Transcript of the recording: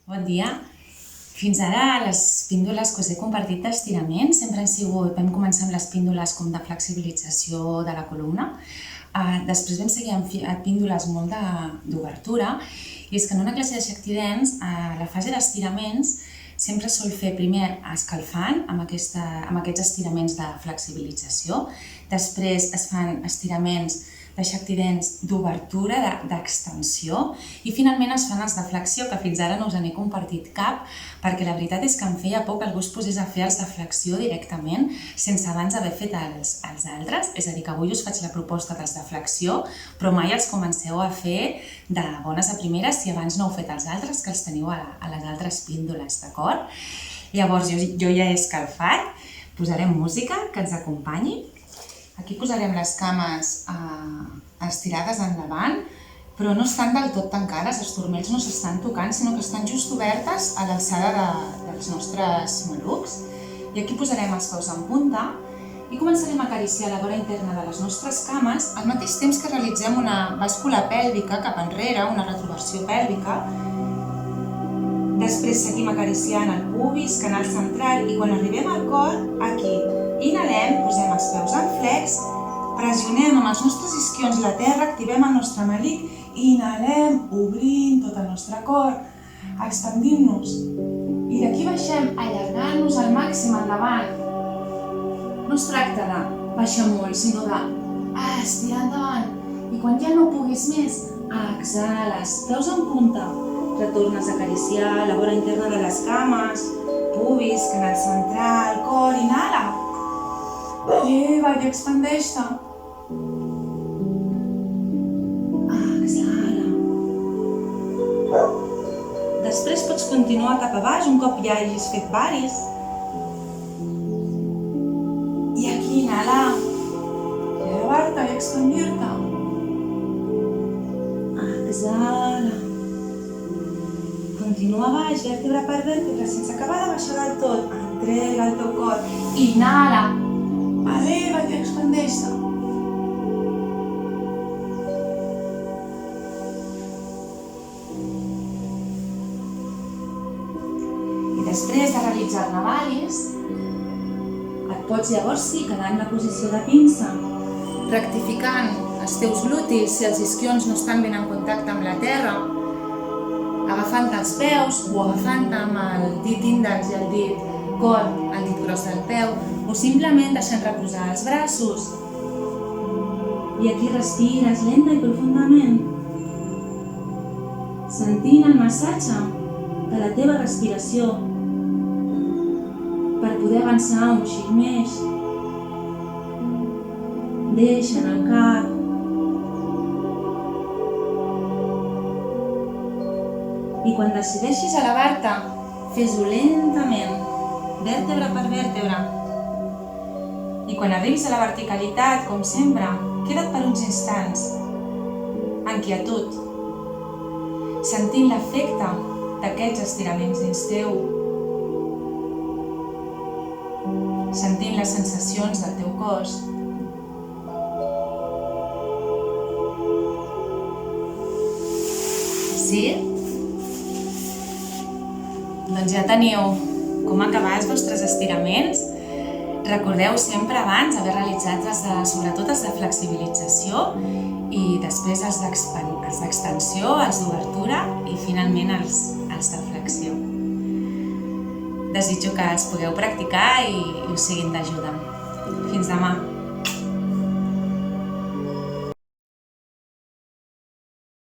Bon dia. Fins ara les píndoles que us he compartit d'estiraments sempre han sigut, vam començar amb les píndoles com de flexibilització de la columna, després vam seguir amb píndoles molt d'obertura, i és que en una classe de Shakti-Dance, la fase d'estiraments sempre sol fer primer escalfant amb aquests estiraments de flexibilització, després es fan estiraments de Shakti-Dance d'obertura, d'extensió, i finalment es fan els de flexió, que fins ara no us n'he compartit cap, perquè la veritat és que em feia por que algú es posés a fer els de flexió directament, sense abans haver fet els altres. És a dir, que avui us faig la proposta dels de flexió, però mai els comenceu a fer de bones a primeres si abans no heu fet els altres, que els teniu a les altres píndoles, d'acord? Llavors, jo ja he escalfat, posarem música que ens acompanyi. Aquí posarem les cames estirades endavant, però no estan del tot tancades, els turmells no s'estan tocant, sinó que estan just obertes a l'alçada dels nostres malucs. I aquí posarem els peus en punta i començarem a acariciar la vora interna de les nostres cames al mateix temps que realitzem una bàscula pèlvica cap enrere, una retroversió pèlvica. Després seguim acariciant el pubis, canal central, i quan arribem al cor, aquí, inhalem, posem els peus en flex, pressionem amb els nostres isquions la terra, activem el nostre melic, inhalem, obrint tot el nostre cor, expandint-nos. I d'aquí baixem, allargant-nos al màxim endavant. No es tracta de baixar molt, sinó d'estirar endavant. I quan ja no puguis més, exhales, peus en punta. Retornes a acariciar la vora interna de les cames, pubis, canal central, cor, inhala. Eleva i expandeix-te. Exhala. Després pots continuar cap a baix un cop ja hagis fet varis. I aquí inhalar. Elevar-te i expandir-te. Exhala. Continua baix, vèrtebra per vèrtebra, sense acabar de baixar del tot. Entrega el teu cor. Inhala. Eleva't i expandeix-te. I després de realitzar-ne varis, et pots llavors quedar en la posició de pinça, rectificant els teus glutis si els isquions no estan ben en contacte amb la terra, agafant els peus o agafant amb el dit índex i el dit cor, el dit gros del peu, o simplement deixant reposar els braços. I aquí respires lenta i profundament, sentint el massatge de la teva respiració per poder avançar un xic més. Deixa el cap. I quan decideixis elevar-te, fes-ho lentament, vèrtebra per vèrtebra. I quan arribis a la verticalitat, com sempre, queda't per uns instants, en quietud, sentint l'efecte d'aquests estiraments dins teu, sentint les sensacions del teu cos. Sí? Doncs ja teniu com acabar els vostres estiraments. Recordeu sempre abans haver realitzat sobretot els de flexibilització i després els d'extensió, els d'obertura i finalment els de flexió. Desitjo que els pugueu practicar i us siguin d'ajuda. Fins demà!